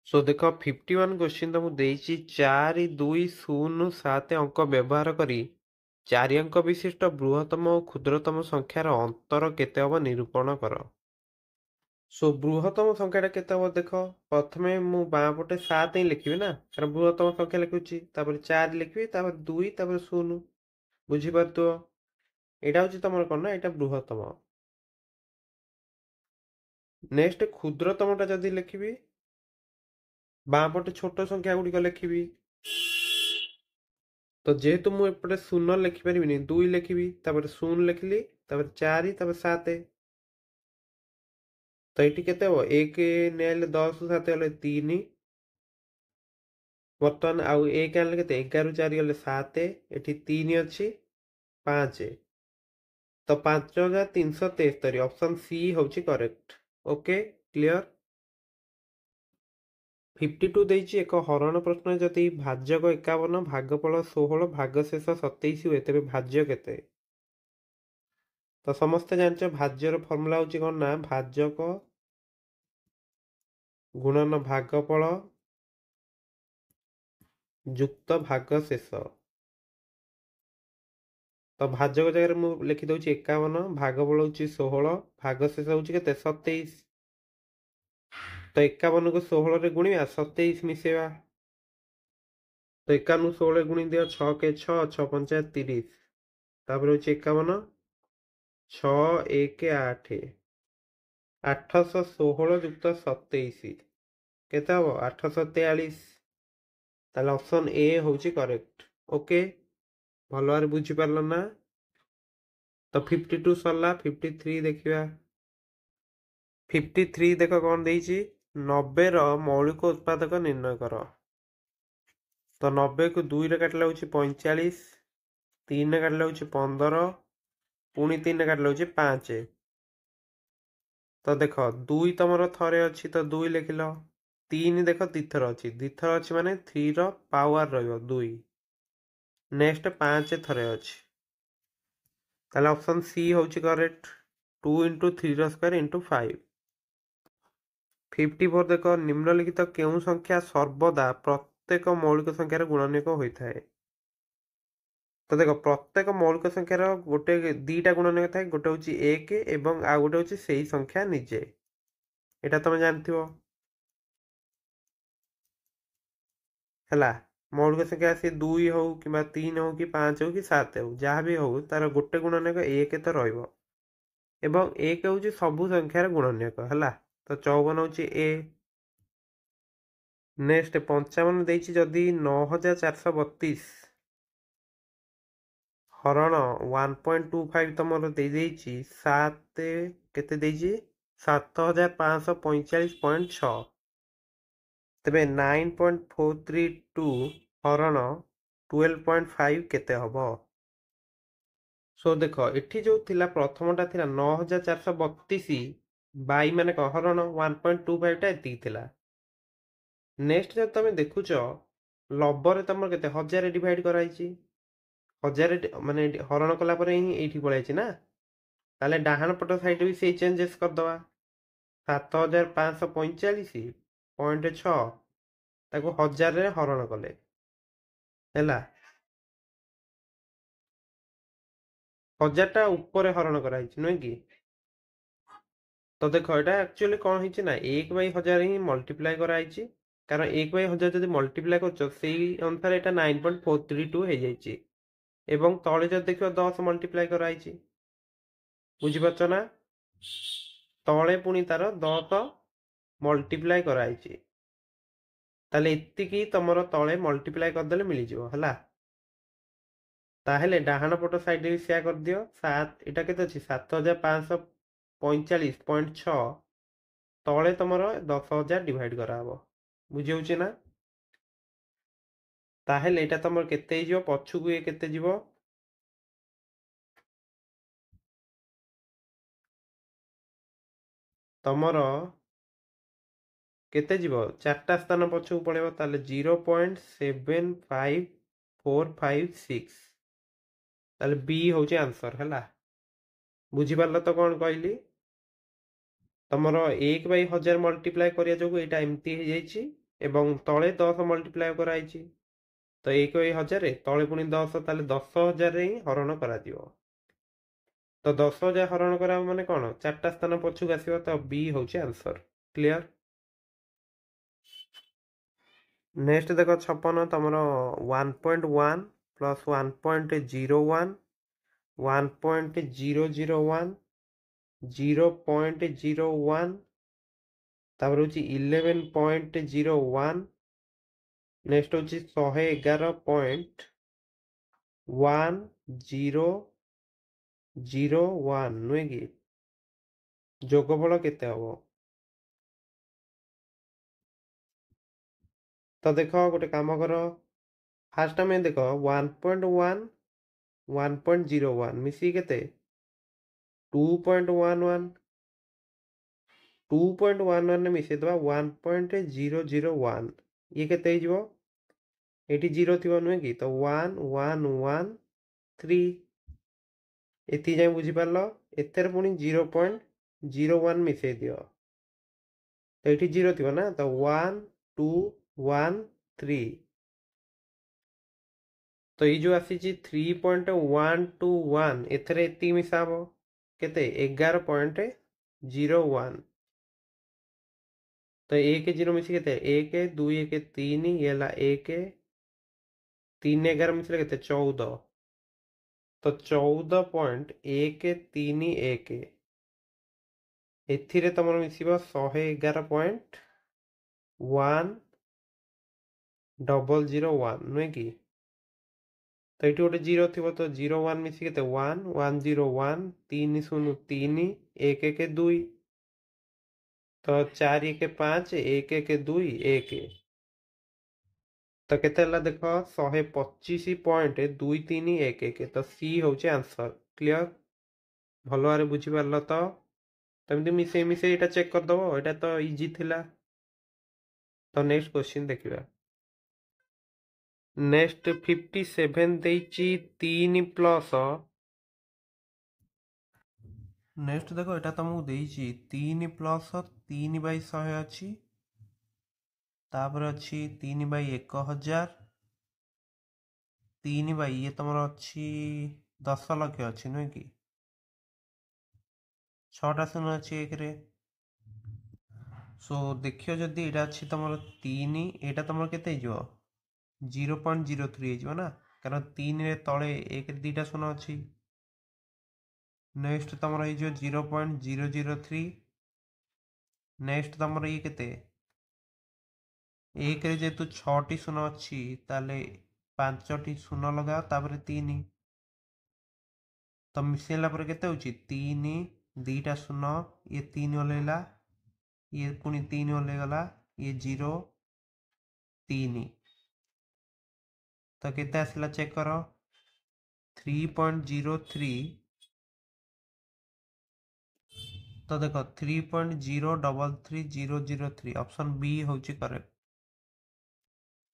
सो देख 51 क्वेश्चन तुमको देइछि 4 2 0 7 अंक व्यवहार करी 4 अंक विशिष्ट बृहत्तम और क्षुद्रतम संख्यार अंतर केते हब निरूपण कर। सो बृहत्तम संख्याटा केते हब देख प्रथमे मु बाँ पटे 7 ही लिखिबे ना कारण बृहत्तम संख्या लिखुछि तापर 4 लिखिबे तापर 2 तापर 0 बुझी पारतो। एटा होछि तमर कोन ना एटा बृहत्तम। नेक्स्ट क्षुद्रतमटा जदी लिखिबी बाँ पटे छोट संख्या गुडी लिखिबी तो जेहेतु मु एपटे शून्य लिखिपारि 2 लिखिबी तापर 0 लिखिली तापर 4 तापर 7 तो ये केते हो 1 नेले 10 7 गले 3 बर्तमान आउ 1 आनले केते 11 4 गले 7 एठी 3 अछि 5 तो 5373 ऑप्शन सी होची करेक्ट। Okay clear. 52 देइछि एक हरण प्रश्न जदि भाजक 51 भागफल 16 भागशेष 27 हुए तेबे भाज्य केते। तो समस्ते जानछ भाज्यर फॉर्मूला होची कोन ना भाजक गुणन भागफल जुक्त भागशेष। तो भाजक जगह मु लिखि दउछि 51 भागफल होची 16 भागशेष होची केते 27 तो 51 को 16 रे गुणिया 27 मिसेवा तो 51 16 गुणी दियो 6 के 6 6 5 30 तापर होची 51 6 1 8 816 जुक्त 27 केते हबो 843 ताले ऑप्शन ए होची करेक्ट। ओके भलो भाବରେ बुझी पारल ना। तो 52 सरला 53 देखिबा 53 देख कौन देइछि 90 रो मौलिक उत्पादक निर्णय कर। तो 90 को 2 रे काटला होछि 45 3 रे काटला होछि 15 पुणी 3 रे काटला होछि 5 तो देख 2 तमरो थरे अछि तो 2 लिखिलो 3 देख दिथर अछि माने 3 रो पावर रहयो 2 नेक्स्ट 5 थरे अछि ताले ऑप्शन सी होछि करेक्ट 2 * 3 रो स्क्वायर * 5। 54 देख निम्नलिखित केउ संख्या सर्वदा प्रत्येक मौलिक संख्यार गुणनक होइथाय। तो देख प्रत्येक मौलिक संख्यार गोटे दीटा गुणनक थाए गोटे होछि 1 एवं आ गोटे होछि सेही संख्या निजे एटा तमे जानथिबो हला मौलिक संख्या से 2 हो कि 3 हो कि 5 हो कि 7 हो जहाँ भी हो तार गोटे गुणनक 1 तो रहिबो एवं 1 होछि सबु संख्यार गुणनक हला तो 54 होछि ए। नेक्स्ट 55 देइछि जदि 9432 हरण 1.25 तमर दे देइछि 7 केते देइछि 7545.6 तबे 9.432 हरण 12.5 केते हबो। सो देख एठी जो थिला प्रथमटा थिला 9432 बाई माने क हरण 1.25 टा एति थिला। नेक्स्ट जब तमे देखुछ लबर तमर केते 1000 डिवाइड कराइछि 1000 माने हरण कला परे ही एठी पळाइछि ना ताले डाहाण पट साइड भी सेही चेंजेस कर दवा 7545.6 ताको 1000 रे हरण कले हैला 1000 टा ऊपर हरण कराइछि नय कि तो देखो एटा एक्चुअली कोन हिछि ना 1/1000 ही मल्टीप्लाई कराइछि कारण 1/1000 जदि मल्टीप्लाई करछो सेही अनुसार एटा 9.432 हे जाइछि एवं तळे जदि देखियो 10 मल्टीप्लाई कराइछि बुझि पाछो ना तळे पुनी तार 10 मल्टीप्लाई कराइछि ताले एतिकी तमरो तळे मल्टीप्लाई कर देले मिली जिवो हला ताहेले डाहाण पट साइड भी सेया कर दियो 7 एटा केते अछि 7545.6 तळे तमरो 10000 डिवाइड करा हबो बुझि होछि ना ताहेले एटा तमर केते जिवो पछु को केते जिवो तमरो केते जिवो चारटा स्थान पछु पळेबो ताले 0.75456 ताले बी होछि आंसर हला बुझि पारलो तो कोन कहली तमरो 1/1000 मल्टीप्लाई करिया जोगु एटा एम्ति हे जाइछि ଏବଂ ତଳେ 10 ମଲ୍ଟିପ୍ଲାଏ କରାଯାଇଛି। ତ 1 ଏଇ 1000 ତଳେ ପୁଣି 10, ତାହେଲେ 10,000 ହିଁ ହରଣ କରାଯିବ। ତ 10,000 ହରଣ କରାଯିବ ମାନେ କ'ଣ? 4ଟା ସ୍ଥାନ ପଛକୁ ଆସିବ, ତ B ହେଉଛି ଆନ୍ସର। କ୍ଲିୟର? ନେକ୍ସଟ ଦେଖ 56 ତମର 1.1 ପ୍ଲସ୍ 1.01 1.001 0.01 ତାପରେ ହେଉଛି 11.01 ନେକ୍ସଟ ହେଉଛି 111.1001 ନୁହେଁ କି? ଯୋଗଫଳ କେତେ ହବ? ତ ଦେଖ ଗୋଟେ କାମ କର, ଫାର୍ଷ୍ଟ ଆମେ ଦେଖ 1.1 1.01 ମିଶିକି କେତେ? 2.11 2.11 ମିଶେଇଦେବା 1.001 ଇଏ କେତେ ହେଇଯିବ? ଏଠି 0 ଥିବ ନୁହେଁ କି? ତ 1113 ଏତିକି ଯାଏଁ ବୁଝିପାରିଲ? ଏଥିରେ ପୁଣି 0.01 ମିଶେଇ ଦିଅ, ତ ଏଠି 0 ଥିବ ନା, ତ 1213 ତ ଏଇ ଯୋଉ ଆସିଛି 3.121 ଏଥିରେ ଏତିକି ମିଶା ହବ କେତେ? 11.01 ତ 1 0 ମିଶି କେତେ? 1 2 1 3 ଇଏ ହେଲା 1 3 11 ମିଶିଲେ କେତେ? 14 ତ 14.131 ଏଥିରେ ତମର ମିଶିବ 111.1001 ନୁହେଁ କି? ତ ଏଠି ଗୋଟେ 0 ଥିବ, ତ 01 ମିଶି କେତେ? 1 101 3 0 3 1 1 2 ତ 4 1 5 1 1 2 1 ତ କେତେ ହେଲା ଦେଖ? 125.2311 ତ ସି ହେଉଛି ଆନ୍ସର। କ୍ଲିୟର? ଭଲ ଭାବରେ ବୁଝିପାରିଲ ତ? ଏମିତି ମିଶେଇ ମିଶେଇ ଏଇଟା ଚେକ୍ କରିଦେବ, ଏଇଟା ତ ଇଜି ଥିଲା। ତ ନେକ୍ସଟ କ୍ୱେଶ୍ଚିନ୍ ଦେଖିବା। ନେକ୍ସଟ 57 ଦେଇଛି 3 ପ୍ଲସ୍ ନେକ୍ସଟ ଦେଖ ଏଇଟା ତମକୁ ଦେଇଛି 3 ପ୍ଲସ୍ 3/100 ଅଛି, ତାପରେ ଅଛି 3/1000 3 ଇଏ ତମର ଅଛି 10 ଲକ୍ଷ ଅଛି ନୁହେଁ କି? 6ଟା ଶୂନ ଅଛି ଏକରେ। ସୋ ଦେଖିବ ଯଦି ଏଇଟା ଅଛି ତମର 3, ଏଇଟା ତମର କେତେ ହେଇଯିବ? 0.03 ହେଇଯିବ ନା, କାରଣ 3ରେ ତଳେ 1ରେ 2ଟା ଶୂନ ଅଛି। ନେକ୍ସଟ ତମର ହେଇଯିବ 0.003 ନେକ୍ସଟ ତମର ଇଏ କେତେ? 1ରେ ଯେହେତୁ 6ଟି ଶୂନ ଅଛି, ତାହେଲେ 5ଟି ଶୂନ ଲଗାଅ, ତାପରେ 3 ତ ମିଶେଇଲା ପରେ କେତେ ହେଉଛି? 3 2ଟା ଶୂନ, ଇଏ 3 ଓହ୍ଲେଇଲା, ଇଏ ପୁଣି 3 ଓହ୍ଲେଇଗଲା, ଇଏ 0 3 ତ କେତେ ଆସିଲା ଚେକ୍ କର? 3.03 ତ ଦେଖ 3.033003 ଅପସନ୍ ବି ହେଉଛି କରେକ୍ଟ।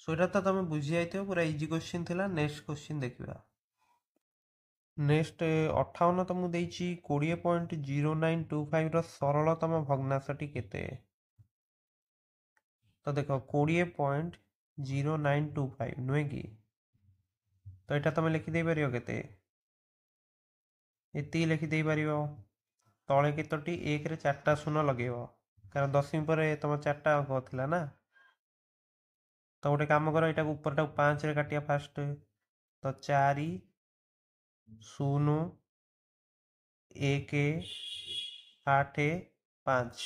ସो ଏଇଟା ତ ତମେ ବୁଝି ଯାଇଥିବ, ପୁରା ଇଜି କ୍ୱେଶ୍ଚିନ୍ ଥିଲା। ନେକ୍ସଟ କ୍ୱେଶ୍ଚିନ୍ ଦେଖିବା। ନେକ୍ସଟ 58 ତମକୁ ଦେଇଛି 20.0925 ର ସରଳତମ ଭଗ୍ନାଂଶଟି କେତେ? ତ ଦେଖ 20.0925 ନୁହେଁ କି? ତ ଏଇଟା ତମେ ଲେଖିଦେଇପାରିବ କେତେ? ଏତିକି ଲେଖିଦେଇପାରିବ। ତଳେ କେତୋଟି? 1ରେ 4ଟା ଶୂନ ଲଗେଇବ, କାରଣ ଦଶମିକ ପରେ ତମ 4ଟା ଅଙ୍କ ଥିଲା ନା। ତ ଗୋଟେ କାମ କର, ଏଇଟାକୁ ଉପରଟାକୁ 5ରେ କାଟିବା ଫାଷ୍ଟ, ତ 4 0 1 8 5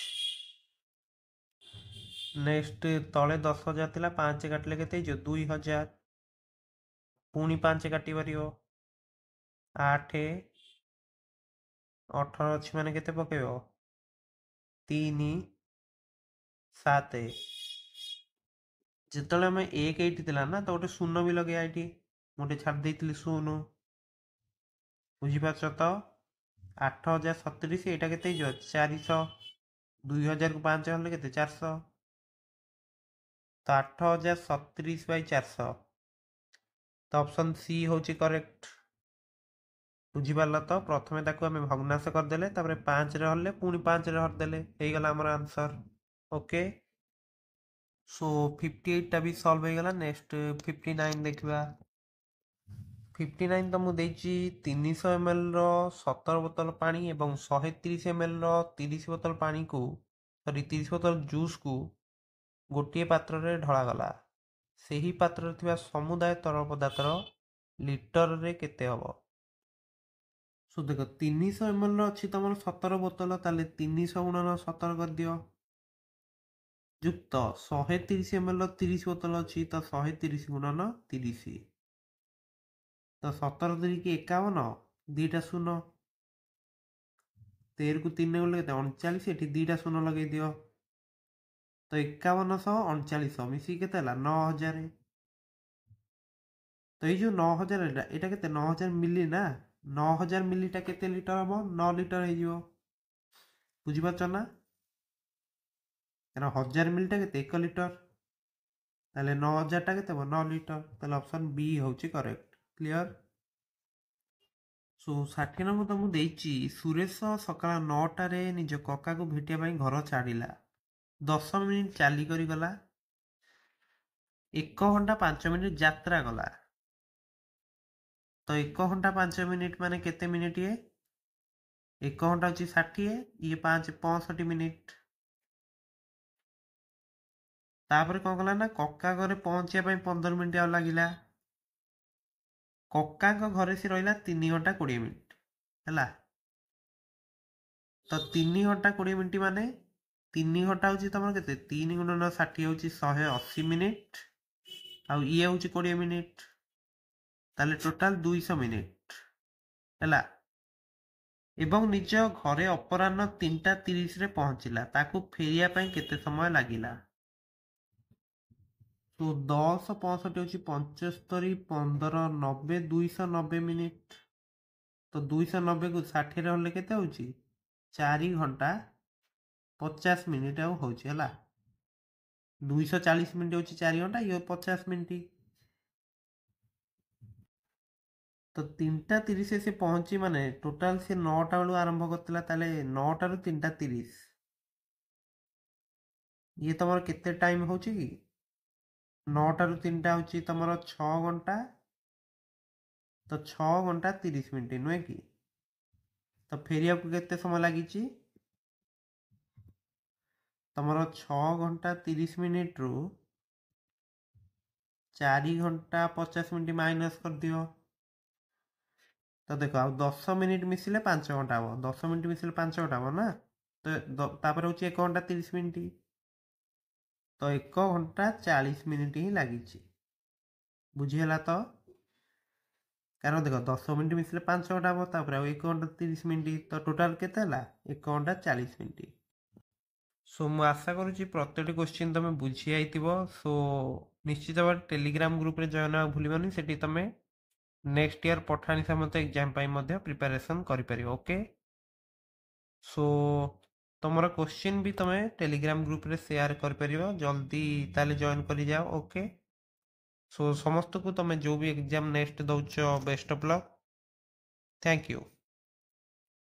ନେକ୍ସଟ ତଳେ 10,000 ଥିଲା, 5 କାଟିଲେ କେତେ ହେଇଯିବ? 2,000 ପୁଣି 5 କାଟି ପାରିବ, 8 18 ଅଛି ମାନେ କେତେ ପକେଇବ? 3 7 ଯେତେବେଳେ ଆମେ 1 ଏଇଠି ଥିଲା ନା, ତ ଗୋଟେ ଶୂନ ବି ଲଗେଇବା ଏଇଠି, ମୁଁ ଗୋଟେ ଛାଡ଼ି ଦେଇଥିଲି ଶୂନ, ବୁଝିପାରୁଛ ତ? 8,037 ଏଇଟା କେତେ ହେଇଯିବ? 400 2,000କୁ 5 ହେଲେ କେତେ? 400 ତ 8,037/400 ତ ଅପସନ୍ ସି ହେଉଛି କରେକ୍ଟ। ବୁଝିପାରିଲ ତ? ପ୍ରଥମେ ତାକୁ ଆମେ ଭଗ୍ନାଂଶ କରିଦେଲେ, ତାପରେ 5ରେ ହରିଲେ, ପୁଣି 5ରେ ହରିଦେଲେ, ହେଇଗଲା ଆମର ଆନ୍ସର। ଓକେ। सो 58टा भी सॉल्व हो गला। नेक्स्ट 59 देखा। 59 तो मुझे देछि 300 ml रो 17 बोतल पानी एवं 130 ml रो 30 बोतल पानी को सॉरी 30 बोतल जूस को गोटे पात्र रे ढला गला। ସେହି ପାତ୍ରରେ ଥିବା ସମୁଦାୟ ତରଳ ପଦାର୍ଥର ଲିଟରରେ କେତେ ହବ? ସୋ ଦେଖ 300 ml ର ଅଛି ତମର 17 ବୋତଲ, ତାହେଲେ 300 ଗୁଣନ 17 କରିଦିଅ, ଯୁକ୍ତ 130 ml ର 30 ବୋତଲ ଅଛି ତ 130 ଗୁଣନ 30, ତ 17 3 51, ଦୁଇଟା ଶୂନ, 13 କୁ 3 ଗଲେ କେତେ 39, ଏଠି ଦୁଇଟା ଶୂନ ଲଗେଇ ଦିଅ, ତ 5100 3900 ମିଶିକି କେତେ ହେଲା 9000। ତ ଏଇ ଯୋଉ 9000 ଏଇଟା କେତେ 9000 ମିଲି ନା, 9000 ମିଲିଟା କେତେ ଲିଟର ହବ 9 ଲିଟର ହେଇଯିବ। ବୁଝିପାରୁଛ ନା? କାରଣ 1000 ମିଲିଟା କେତେ 1 ଲିଟର, ତାହେଲେ 9000ଟା କେତେ ହବ 9 ଲିଟର, ତାହେଲେ ଅପସନ୍ ବି ହେଉଛି କରେକ୍ଟ। କ୍ଲିୟର? ସୋ 60 ନମ୍ବର ତମକୁ ଦେଇଛି ସୁରେଶ ସକାଳ 9ଟାରେ ନିଜ କକାକୁ ଭେଟିବା ପାଇଁ ଘର ଛାଡ଼ିଲା। 10 ମିନିଟ୍ ଚାଲିକରି ଗଲା, 1 ଘଣ୍ଟା 5 ମିନିଟ୍ ଯାତ୍ରା ଗଲା। ତ 1 ଘଣ୍ଟା 5 ମିନିଟ୍ ମାନେ କେତେ ମିନିଟ୍? 1 ଘଣ୍ଟା ହେଉଛି 60, ଇଏ 5 65 ମିନିଟ୍। ତାପରେ କ'ଣ କଲା ନା କକା ଘରେ ପହଞ୍ଚିବା ପାଇଁ 15 ମିନିଟ୍ ଆଉ ଲାଗିଲା। କକାଙ୍କ ଘରେ ସେ ରହିଲା 3 ଘଣ୍ଟା 20 ମିନିଟ୍ ହେଲା। ତ 3 ଘଣ୍ଟା 20 ମିନିଟ୍ ମାନେ 3 ଘଣ୍ଟା ହେଉଛି ତମର କେତେ 3 ଗୁଣନ 60 ହେଉଛି 180 ମିନିଟ୍, ଆଉ ଇଏ ହେଉଛି 20 ମିନିଟ୍, ତାହେଲେ ଟୋଟାଲ 200 ମିନିଟ୍ ହେଲା। ଏବଂ ନିଜ ଘରେ ଅପରାହ୍ନ 3ଟା 30ରେ ପହଞ୍ଚିଲା, ତାକୁ ଫେରିବା ପାଇଁ କେତେ ସମୟ ଲାଗିଲା? ତ 10 65 ହେଉଛି 75 15 90 290 ମିନିଟ୍, ତ 290କୁ 60ରେ ହଲେ କେତେ ହେଉଛି 4 ଘଣ୍ଟା 50 ମିନିଟ୍ ଆଉ ହେଉଛି ହେଲା। 240 ମିନିଟ୍ ହେଉଛି 4 ଘଣ୍ଟା, ଇଏ 50 ମିନିଟ୍। ତ 3ଟା 30 ସେ ପହଞ୍ଚି ମାନେ ଟୋଟାଲ ସେ 9ଟା ବେଳୁ ଆରମ୍ଭ କରିଥିଲା, ତାହେଲେ 9ଟାରୁ 3ଟା 30 ଇଏ ତମର କେତେ ଟାଇମ୍ ହେଉଛି କି? 9ଟାରୁ 3ଟା ହେଉଛି ତମର 6 ଘଣ୍ଟା, ତ 6 ଘଣ୍ଟା 30 ମିନିଟ୍ ନୁହେଁ କି? ତ ଫେରିବାକୁ କେତେ ସମୟ ଲାଗିଛି? ତମର 6 ଘଣ୍ଟା 30 ମିନିଟ୍ରୁ 4 ଘଣ୍ଟା 50 ମିନିଟ୍ ମାଇନସ୍ କରିଦିଅ। ତ ଦେଖ ଆଉ 10 ମିନିଟ୍ ମିଶିଲେ 5 ଘଣ୍ଟା ହେବ, 10 ମିନିଟ୍ ମିଶିଲେ 5 ଘଣ୍ଟା ହେବ ନା, ତ ତାପରେ ହେଉଛି 1 ଘଣ୍ଟା 30 ମିନିଟ୍, ତ 1 ଘଣ୍ଟା 40 ମିନିଟ୍ ହିଁ ଲାଗିଛି। ବୁଝିହେଲା ତ? କାରଣ ଦେଖ 10 ମିନିଟ୍ ମିଶିଲେ 5 ଘଣ୍ଟା ହେବ, ତାପରେ ଆଉ 1 ଘଣ୍ଟା 30 ମିନିଟ୍, ତ ଟୋଟାଲ କେତେ ହେଲା 1 ଘଣ୍ଟା 40 ମିନିଟ୍। ସୋ ମୁଁ ଆଶା କରୁଛି ପ୍ରତ୍ୟେକଟି କ୍ୱେଶ୍ଚିନ୍ ତମେ ବୁଝିଯାଇଥିବ। ସୋ ନିଶ୍ଚିତ ଭାବରେ ଟେଲିଗ୍ରାମ ଗ୍ରୁପରେ ଜଏନ୍ ହେବାକୁ ଭୁଲିବନି, ସେଠି ତମେ next year Pathani Samanta exam ପାଇଁ ମଧ୍ୟ ପ୍ରିପାରେସନ୍ କରିପାରିବ। ଓକେ, ସୋ ତମର କ୍ୱେଶ୍ଚିନ୍ ବି ତମେ ଟେଲିଗ୍ରାମ ଗ୍ରୁପରେ ସେୟାର କରିପାରିବ, ଜଲ୍ଦି ତାହେଲେ ଜଏନ୍ କରିଯାଅ। ଓକେ, ସୋ ସମସ୍ତଙ୍କୁ ତମେ ଯେଉଁ ବି ଏକ୍ଜାମ ନେକ୍ସଟ ଦେଉଛ best of luck. Thank you.